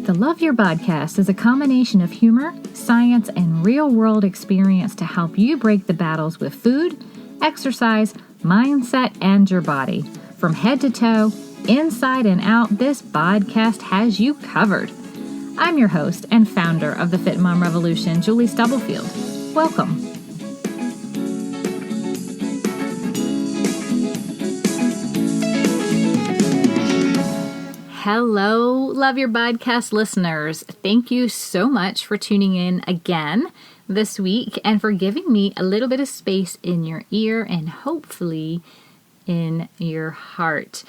The Love Your Podcast is a combination of humor, science, and real-world experience to help you break the battles with food, exercise, mindset, and your body. From head to toe, inside and out, this podcast has you covered. I'm your host and founder of the Fit Mom Revolution, Julie Stubblefield. Welcome. Hello, Love Your Podcast listeners. Thank you so much for tuning in again this week and for giving me a little bit of space in your ear and hopefully in your heart.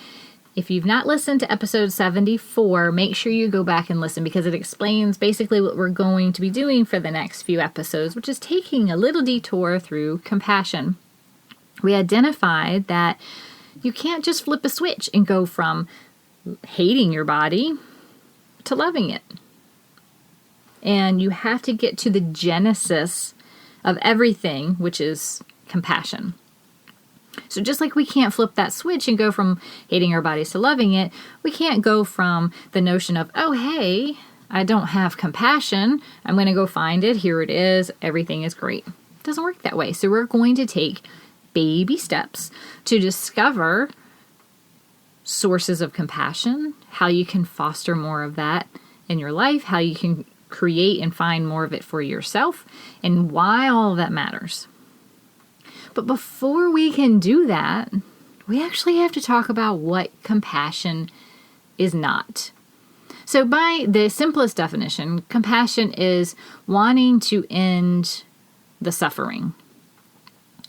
If you've not listened to episode 74, make sure you go back and listen because it explains basically what we're going to be doing for the next few episodes, which is taking a little detour through compassion. We identified that you can't just flip a switch and go from hating your body to loving it. And you have to get to the genesis of everything, which is compassion. So just like we can't flip that switch and go from hating our bodies to loving it, we can't go from the notion of, oh, hey, I don't have compassion. I'm going to go find it. Here it is. Everything is great. It doesn't work that way. So we're going to take baby steps to discover sources of compassion, how you can foster more of that in your life, how you can create and find more of it for yourself, and why all of that matters. But before we can do that, we actually have to talk about what compassion is not. So by the simplest definition, compassion is wanting to end the suffering,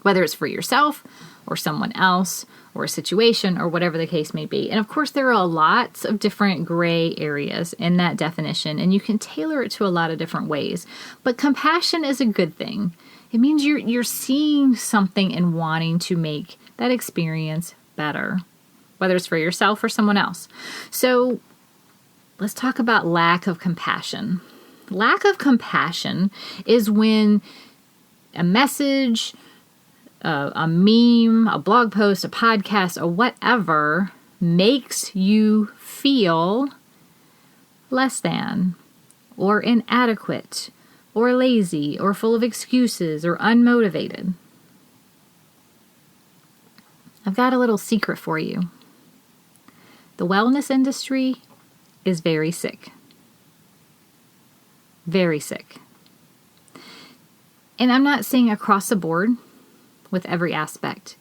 whether it's for yourself or someone else or a situation or whatever the case may be. And of course, there are lots of different gray areas in that definition, and you can tailor it to a lot of different ways. But compassion is a good thing. It means you're seeing something and wanting to make that experience better, whether it's for yourself or someone else. So let's talk about lack of compassion. Lack of compassion is when a message, a meme, a blog post, a podcast, or whatever makes you feel less than, or inadequate, or lazy, or full of excuses, or unmotivated. I've got a little secret for you. The wellness industry is very sick. Very sick. And I'm not saying across the board with every aspect,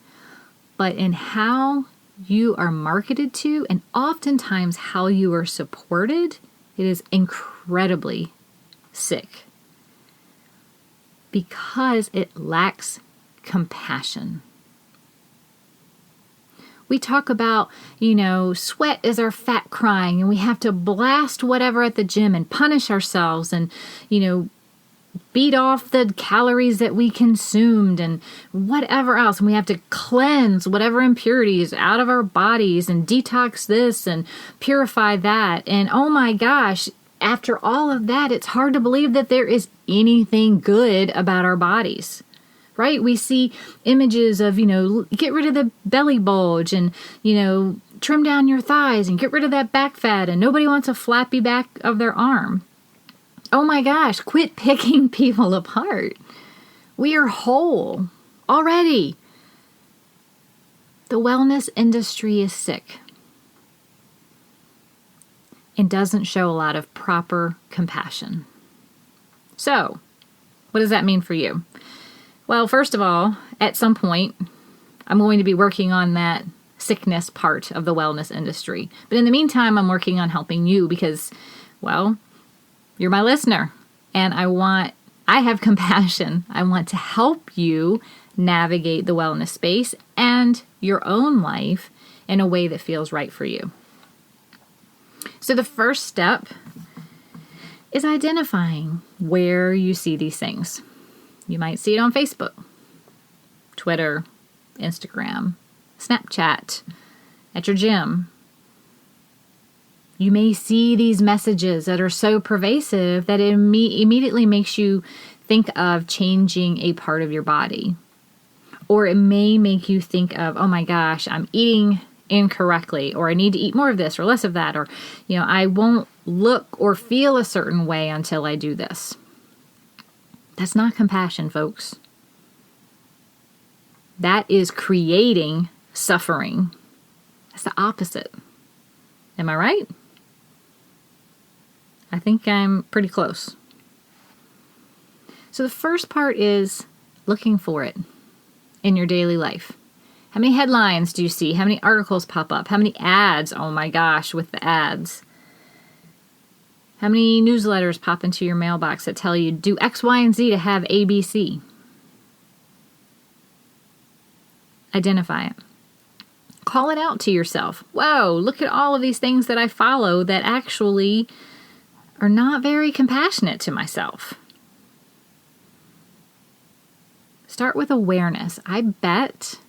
but in how you are marketed to and oftentimes how you are supported, it is incredibly sick because it lacks compassion. We talk about, sweat is our fat crying, and we have to blast whatever at the gym and punish ourselves and, beat off the calories that we consumed and whatever else. And we have to cleanse whatever impurities out of our bodies and detox this and purify that. And oh my gosh, after all of that, it's hard to believe that there is anything good about our bodies, right? We see images of, get rid of the belly bulge and, trim down your thighs and get rid of that back fat. And nobody wants a flappy back of their arm. Oh my gosh, quit picking people apart. We are whole already. The wellness industry is sick and doesn't show a lot of proper compassion. So, what does that mean for you? Well, first of all, at some point, I'm going to be working on that sickness part of the wellness industry. But in the meantime, I'm working on helping you because, well, you're my listener, and I have compassion. I want to help you navigate the wellness space and your own life in a way that feels right for you. So the first step is identifying where you see these things. You might see it on Facebook, Twitter, Instagram, Snapchat, at your gym. You may see these messages that are so pervasive that it immediately makes you think of changing a part of your body. Or it may make you think of, oh my gosh, I'm eating incorrectly, or I need to eat more of this or less of that, or, I won't look or feel a certain way until I do this. That's not compassion, folks. That is creating suffering. That's the opposite. Am I right? I think I'm pretty close. So the first part is looking for it in your daily life. How many headlines do you see? How many articles pop up? How many ads? Oh my gosh, with the ads. How many newsletters pop into your mailbox that tell you do X, Y, and Z to have ABC? Identify it. Call it out to yourself. Whoa, look at all of these things that I follow that actually are not very compassionate to myself. Start with awareness. I bet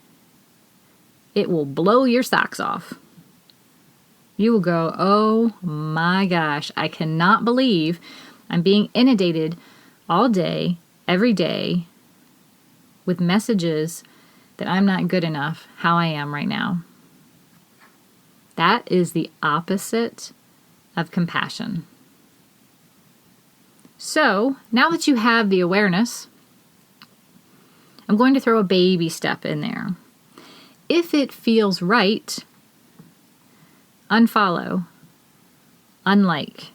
it will blow your socks off. You will go, oh my gosh, I cannot believe I'm being inundated all day, every day, with messages that I'm not good enough how I am right now. That is the opposite of compassion. So, now that you have the awareness, I'm going to throw a baby step in there. If it feels right, unfollow, unlike,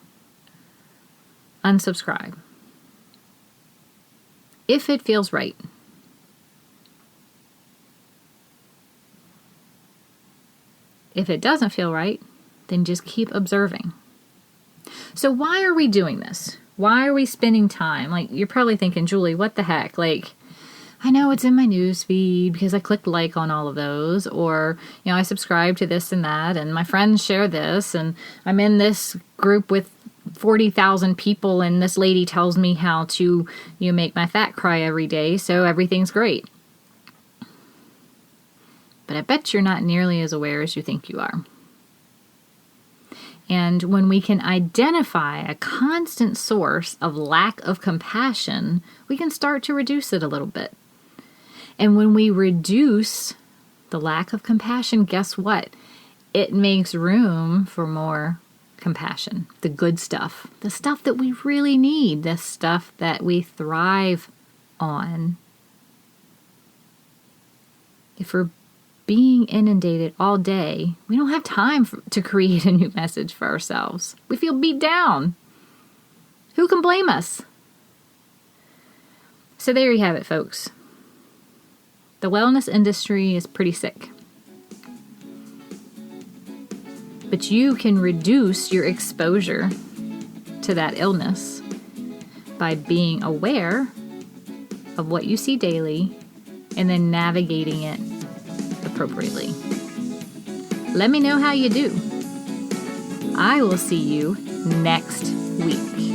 unsubscribe. If it feels right. If it doesn't feel right, then just keep observing. So why are we doing this? Why are we spending time? Like, you're probably thinking, Julie, what the heck? Like, I know it's in my news feed because I clicked like on all of those, or, I subscribe to this and that, and my friends share this, and I'm in this group with 40,000 people, and this lady tells me how to, make my fat cry every day, so everything's great. But I bet you're not nearly as aware as you think you are. And when we can identify a constant source of lack of compassion, we can start to reduce it a little bit. And when we reduce the lack of compassion, guess what? It makes room for more compassion. The good stuff. The stuff that we really need. The stuff that we thrive on. If we're being inundated all day, we don't have time to create a new message for ourselves. We feel beat down. Who can blame us? So there you have it, folks. The wellness industry is pretty sick. But you can reduce your exposure to that illness by being aware of what you see daily and then navigating it appropriately. Let me know how you do. I will see you next week.